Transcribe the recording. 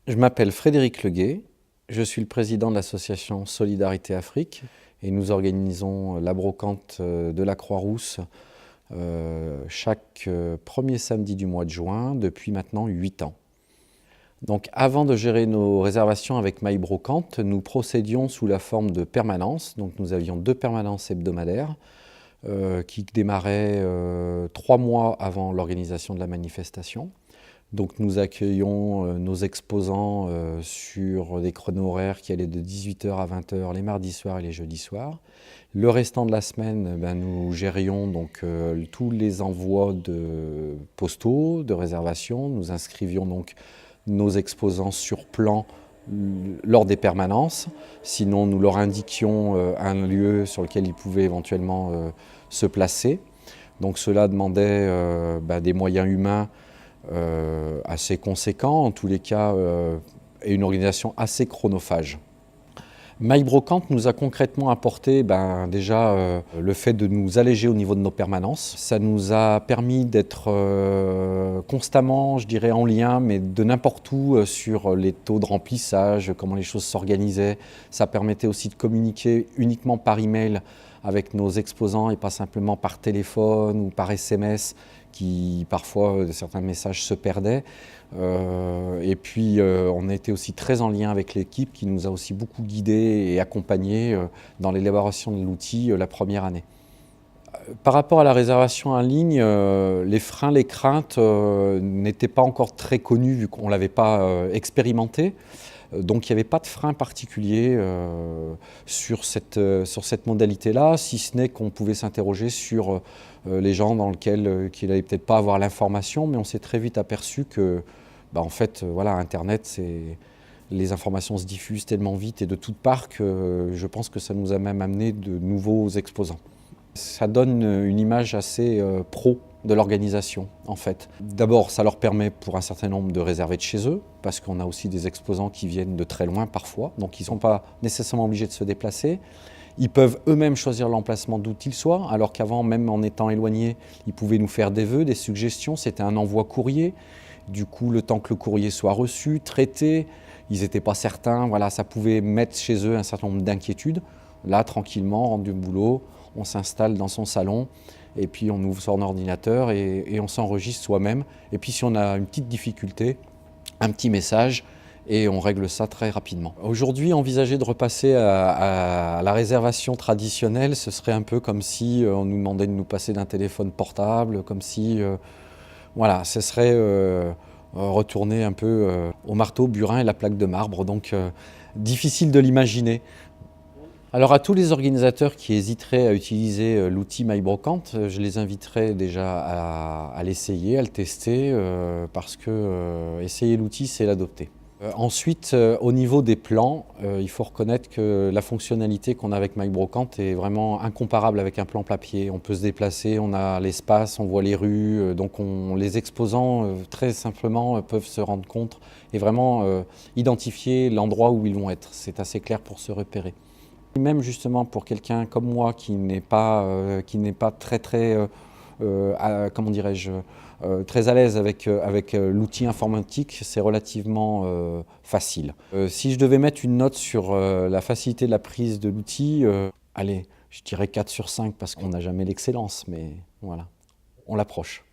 Je m'appelle Frédéric Leguet, je suis le président de l'association Solidarité Afrique et nous organisons la brocante de la Croix-Rousse chaque premier samedi du mois de juin depuis maintenant 8 ans. Donc avant de gérer nos réservations avec MyBrocante, nous procédions sous la forme de permanences. Donc nous avions 2 permanences hebdomadaires qui démarraient 3 mois avant l'organisation de la manifestation. Donc nous accueillons nos exposants sur des créneaux horaires qui allaient de 18h à 20h les mardis soirs et les jeudis soirs. Le restant de la semaine, nous gérions donc tous les envois de postaux, de réservations. Nous inscrivions donc nos exposants sur plan lors des permanences. Sinon, nous leur indiquions un lieu sur lequel ils pouvaient éventuellement se placer. Donc cela demandait des moyens humains assez conséquent, en tous les cas, et une organisation assez chronophage. MyBrocante nous a concrètement apporté déjà le fait de nous alléger au niveau de nos permanences. Ça nous a permis d'être constamment, je dirais, en lien, mais de n'importe où sur les taux de remplissage, comment les choses s'organisaient. Ça permettait aussi de communiquer uniquement par email avec nos exposants et pas simplement par téléphone ou par SMS, qui parfois certains messages se perdaient. Et puis on a été aussi très en lien avec l'équipe qui nous a aussi beaucoup guidés et accompagnés dans l'élaboration de l'outil la première année. Par rapport à la réservation en ligne, les freins, les craintes n'étaient pas encore très connus vu qu'on ne l'avait pas expérimenté. Donc il n'y avait pas de frein particulier sur cette modalité-là, si ce n'est qu'on pouvait s'interroger sur les gens dans lesquels qu'il n'allait peut-être pas avoir l'information, mais on s'est très vite aperçu que, en fait, voilà, Internet, les informations se diffusent tellement vite et de toutes parts que je pense que ça nous a même amené de nouveaux exposants. Ça donne une image assez pro de l'organisation, en fait. D'abord, ça leur permet pour un certain nombre de réserver de chez eux, parce qu'on a aussi des exposants qui viennent de très loin parfois, donc ils ne sont pas nécessairement obligés de se déplacer. Ils peuvent eux-mêmes choisir l'emplacement d'où qu'ils soient, alors qu'avant, même en étant éloignés, ils pouvaient nous faire des vœux, des suggestions. C'était un envoi courrier. Du coup, le temps que le courrier soit reçu, traité, ils n'étaient pas certains. Voilà, ça pouvait mettre chez eux un certain nombre d'inquiétudes. Là, tranquillement, rendu le boulot, on s'installe dans son salon et puis on ouvre son ordinateur et on s'enregistre soi-même. Et puis si on a une petite difficulté, un petit message et on règle ça très rapidement. Aujourd'hui, envisager de repasser à la réservation traditionnelle, ce serait un peu comme si on nous demandait de nous passer d'un téléphone portable, comme si, voilà, ce serait retourner un peu au marteau, burin et la plaque de marbre. Donc difficile de l'imaginer. Alors à tous les organisateurs qui hésiteraient à utiliser l'outil MyBrocante, je les inviterais déjà à l'essayer, à le tester, parce que essayer l'outil, c'est l'adopter. Ensuite, au niveau des plans, il faut reconnaître que la fonctionnalité qu'on a avec MyBrocante est vraiment incomparable avec un plan papier. On peut se déplacer, on a l'espace, on voit les rues, donc les exposants très simplement peuvent se rendre compte et vraiment identifier l'endroit où ils vont être. C'est assez clair pour se repérer. Même justement pour quelqu'un comme moi qui n'est pas très comment dirais-je, très à l'aise avec l'outil informatique, c'est relativement facile. Si je devais mettre une note sur la facilité de la prise de l'outil, allez, je dirais 4 sur 5 parce qu'on n'a jamais l'excellence, mais voilà, on l'approche.